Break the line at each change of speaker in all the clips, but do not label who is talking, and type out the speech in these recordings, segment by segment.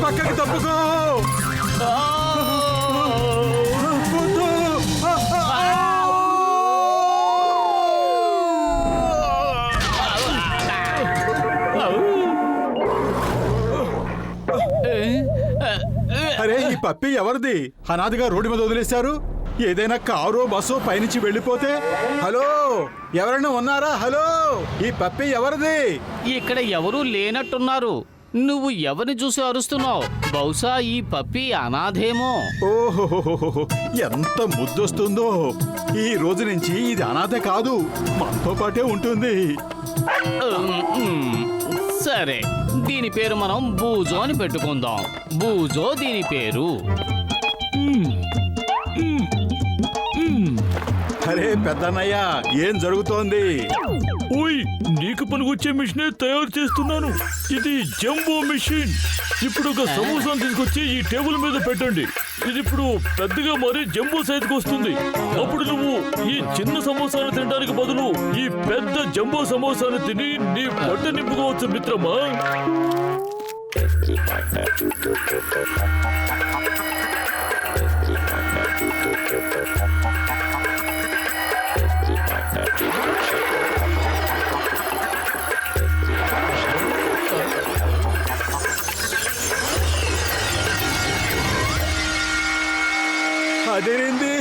పక్కకి తప్పుకో. అరే ఈ పప్పి ఎవరిది? అనాథగా రోడ్డు మీద వదిలేశారు. ఏదైనా కారో బస్సో పైనుంచి వెళ్ళిపోతే. హలో, ఎవరైనా ఉన్నారా? హలో, ఈ పప్పి ఎవరిది?
ఇక్కడ ఎవరూ లేనట్టున్నారు. నువ్వు ఎవరిని చూసి అరుస్తున్నావు? బహుశా ఈ పప్పి అనాథేమో.
ఓహో, ఎంత ముద్దొస్తుందో. ఈ రోజు నుంచి ఇది అనాథ కాదు, మనతో పాటే ఉంటుంది.
సరే, దీని పేరు మనం బూజో అని పెట్టుకుందాం. బూజో దీని పేరు.
అరే పెద్దన్నయ్య, ఏం జరుగుతోంది?
ఓయ్, నీకు పనికొచ్చే మిషనే తయారు చేస్తున్నాను. ఇది జంబో మిషన్. ఇప్పుడు ఒక సమోసాను తీసుకొచ్చి ఈ టేబుల్ మీద పెట్టండి. ఇది ఇప్పుడు పెద్దగా మరి జంబో సైజుకి వస్తుంది. అప్పుడు నువ్వు ఈ చిన్న సమోసాను తినడానికి బదులు ఈ పెద్ద జంబో సమోసాను తిని నీ పొట్ట నింపుకోవచ్చు మిత్రమా.
అదేంది,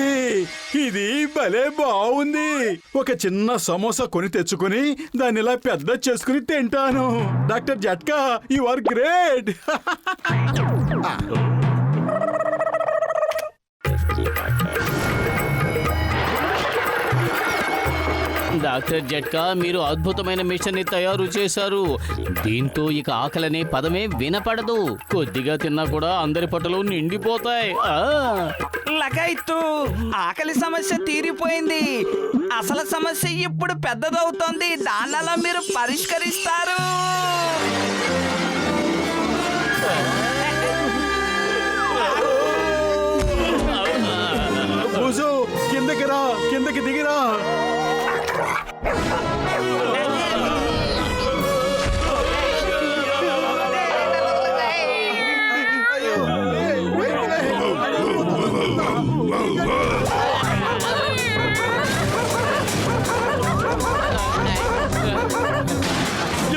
ఇది భలే బాగుంది. ఒక చిన్న సమోసా కొని తెచ్చుకుని దాన్ని ఇలా పెద్ద చేసుకుని తింటాను. డాక్టర్ జట్కా, యు ఆర్ గ్రేట్.
డాక్టర్ జట్కా, మీరు అద్భుతమైన మిషన్ ని తయారు చేశారు. దీంతో ఇక ఆకలనే పదమే వినపడదు. కొద్దిగా తిన్నా కూడా అందరి పొట్టలు నిండిపోతాయి.
లగాయిత్తు, ఆకలి సమస్య తీరిపోయింది. అసలు సమస్య ఇప్పుడు పెద్దదవుతోంది. దానిలో మీరు పరిష్కరిస్తారు.
బూజు, కిందకి రా, కిందకి దిగిరా.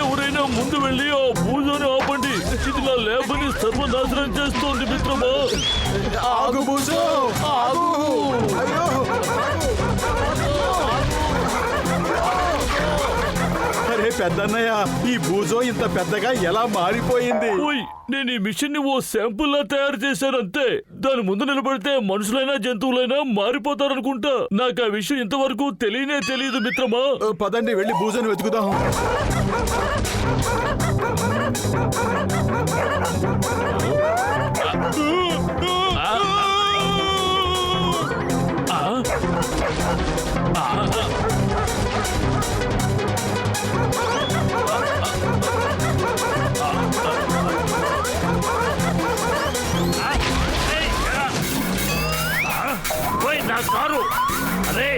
ఎవరైనా ముందు వెళ్ళి ఆ బూజోని ఆపండి. ఇది నా లేబర్ని సర్వనాశనం చేస్తోంది మిత్రమా.
ఆగు బూజు, ఆగు. అయ్యో, అరే పెద్దన్నయ్య, ఈ బూజో ఇంత పెద్దగా ఎలా మారిపోయింది?
ఓయ్, నేను ఈ మిషన్ ని ఓ శాంపుల్ లా తయారు చేశాను అంతే. దాని ముందు నిలబడితే మనుషులైనా జంతువులైనా మారిపోతారనుకుంటా. నాకు ఆ విషయం ఇంతవరకు తెలియదు మిత్రమా.
పదండి, వెళ్ళి బూజోని వెతుకుదాం.
నా కారు, అరే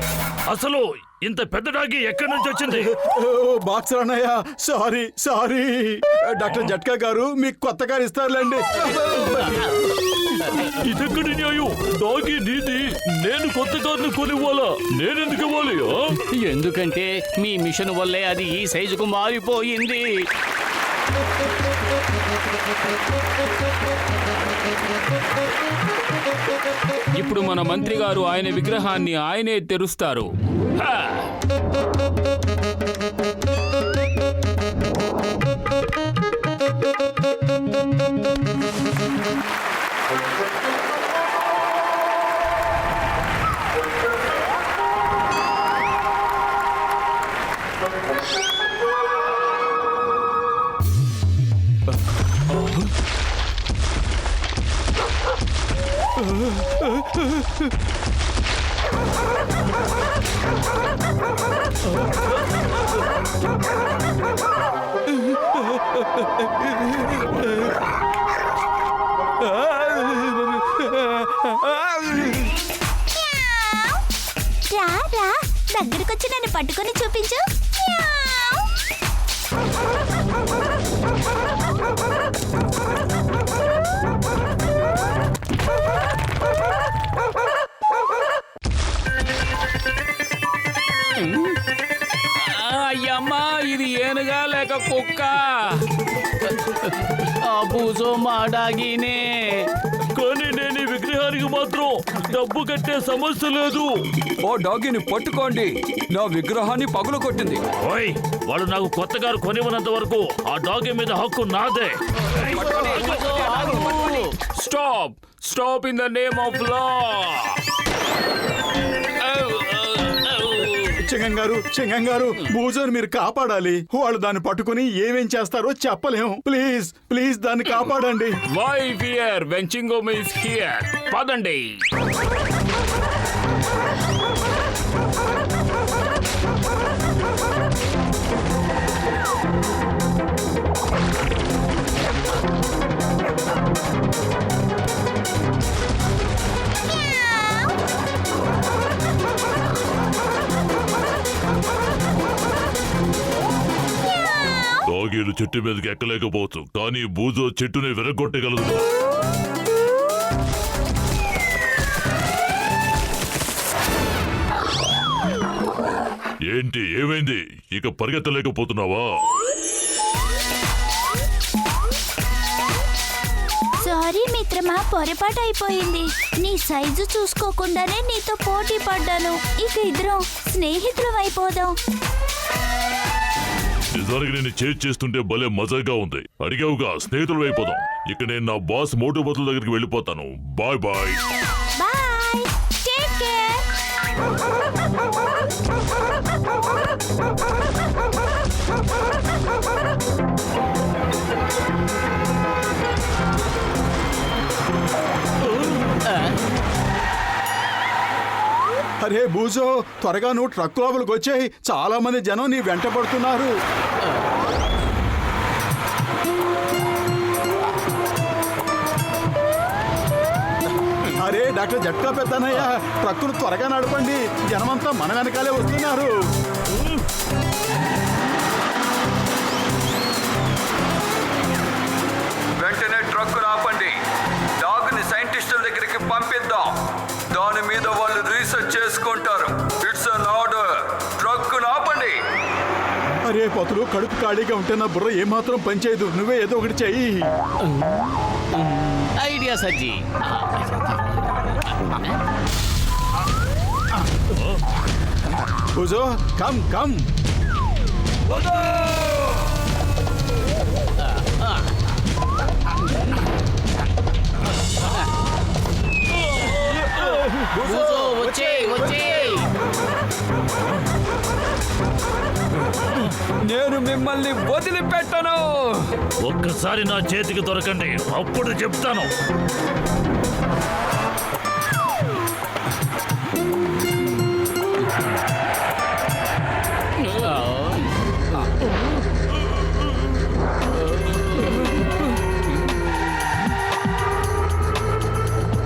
అసలు ఇంత పెద్ద డాగి ఎక్కడి నుంచి వచ్చింది?
బాక్సర్ అన్నయ్య, సారీ. డాక్టర్ జట్కా గారు మీకు కొత్త కారు ఇస్తారులేండి.
ఇదెక్కడి న్యాయం? డాగి నీది, నేను కొత్త కారును కొనివ్వాలా? నేనెందుకు ఇవ్వాలి?
ఎందుకంటే మీ మిషన్ వల్లే అది ఈ సైజుకు మారిపోయింది. ఇప్పుడు మన మంత్రి గారు ఆయన విగ్రహాన్ని ఆయనే తెరుస్తారు.
రా రా దగ్గరకొచ్చి నన్ను పట్టుకొని చూపించు.
అయ్యమ్మా ఇది ఏనుగా లేక కుక్క? బూజో మా డాగీనే.
కానీ నేను ఈ విగ్రహానికి మాత్రం డబ్బు కట్టే సమస్య లేదు.
ఓ డాగిని పట్టుకోండి, నా విగ్రహాన్ని పగులు కొట్టింది.
ఓయ్, వాడు నాకు కొత్త కారు కొనివ్వనంత వరకు ఆ డాగి మీద హక్కు నాదే. Stop stop in the name of law.
చింగం గారు బూజోని మీరు కాపాడాలి. వాళ్ళు దాన్ని పట్టుకుని ఏమేం చేస్తారో చెప్పలేము. ప్లీజ్ ప్లీజ్ దాన్ని కాపాడండి.
Why fear when Chingam is here? పదండి.
డాగీలు చెట్టు మీదకి ఎక్కలేకపోవచ్చు, కానీ బూజో చెట్టుని విరగొట్టగలదు. ఏంటి ఏమైంది? ఇక పరిగెత్తలేకపోతున్నావా?
సారీ మిత్రమా, పొరపాటు అయిపోయింది. నీ సైజు చూసుకోకుండానే నీతో పోటీ పడ్డాను. ఇక ఇద్దరం స్నేహితులం అయిపోదాం.
నిజానికి నేను చేజ్ చేస్తుంటే భలే మజాగా ఉంది. అడిగావుగా, స్నేహితులు అయిపోదాం. ఇక నేను నా బాస్ మోటు బతుల దగ్గరికి వెళ్ళిపోతాను. Bye bye.
Bye, take care.
అరే బూజో, త్వరగా నువ్వు ట్రక్ లోపలికి వచ్చాయి. చాలా మంది జనం నీ వెంట పడుతున్నారు. అరే డాక్టర్ జట్కా పెద్దనయ్య, ట్రక్కును త్వరగా నడపండి. జనమంతా మన వెనకాలే వస్తున్నారు.
వెంటనే ట్రక్ ఆపండి. డాగ్ని సైంటిస్టుల దగ్గరికి పంపిద్దాం. దాని మీద వాళ్ళు రీసెర్చ్ చేసుకుంటారు. It's an order. ట్రక్ ఆపండి.
అరే పతులు, కడుపు ఖాళీగా ఉంటే నా బుర్ర ఏమాత్రం పనిచేయదు. నువ్వే ఏదో ఒకటి చెయ్యి.
ఐడియా సజ్జీ.
బూజో కమ్ కమ్.
బూజో వచ్చేయ్ వచ్చేయ్.
నేను మిమ్మల్ని వదిలిపెట్టను.
ఒక్కసారి నా చేతికి దొరకండి, అప్పుడు చెప్తాను.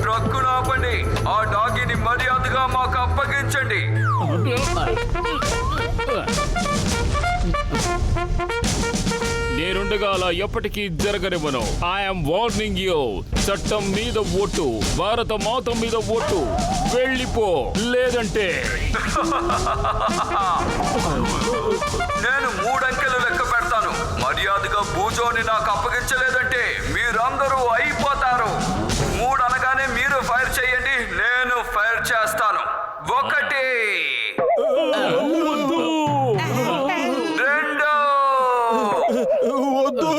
ట్రక్ ఆపండి. ఆ డాగిని మర్యాదగా మాకు అప్పగించండి.
నేనుండగా అలా ఎప్పటికీ జరగనివ్వను. I'm warning you. చట్టం మీద ఓటు, భారత మాత మీద ఓటు. వెళ్ళిపో, లేదంటే
నేను 3 అంకెలు లెక్క పెడతాను. మర్యాదగా బూజోని నాకు అప్పగించలేదంటే మీరందరూ అయిపోతారు. 3 అనగానే మీరు ఫైర్ చేయండి, నేను ఫైర్ చేస్తాను. 1 2
వద్దు,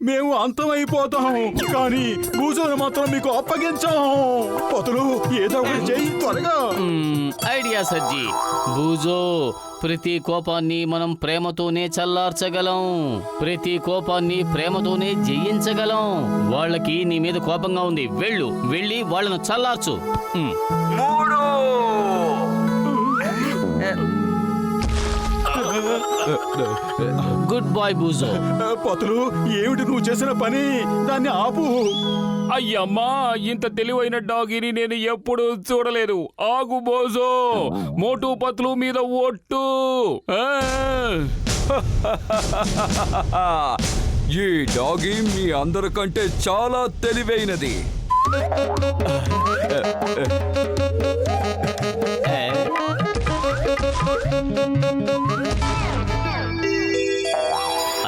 మేము అంతమైపోతాం, కానీ బూజోని మాత్రం మీకు అప్పగించాం. పతులు ఏదో ఒకటి చెయ్యి త్వరగా.
ఐడియా సజ్జీ. బూజో, ప్రతి కోపాన్ని మనం ప్రేమతోనే చల్లార్చగలం. ప్రతి కోపాన్ని ప్రేమతోనే జయించగలం. వాళ్ళకి నీ మీద కోపంగా ఉంది. వెళ్ళి వాళ్ళను చల్లార్చు.
3
గుడ్ బాయ్ బూజో.
పతులు ఏమిటి నువ్వు చేసిన పని? దాన్ని ఆపు.
అయ్యమ్మా, ఇంత తెలివైన డాగిని నేను ఎప్పుడు చూడలేదు. ఆగు బోజో, మోటు పత్లు మీద ఒట్టు.
ఈ డాగి మీ అందరికంటే చాలా తెలివైనది.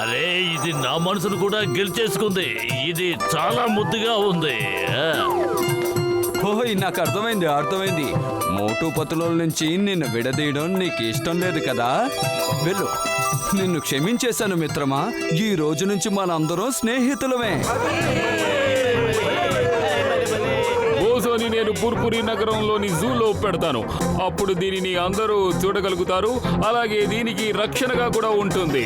అరే, ఇది నా మనసును కూడా గెలిచేసుకుంది. ఇది చాలా ముద్దుగా ఉంది.
ఓయ్, నాకు అర్థమైంది. మోటు పతుల నుంచి నిన్ను విడదీయడం నీకు ఇష్టం లేదు కదా? వెళ్ళు, నిన్ను క్షమించేశాను మిత్రమా. ఈ రోజు నుంచి మనందరం స్నేహితులమే.
బోజోని నేను పుర్పురి నగరంలోని జూలో పెడతాను. అప్పుడు దీనిని అందరూ చూడగలుగుతారు. అలాగే దీనికి రక్షణగా కూడా ఉంటుంది.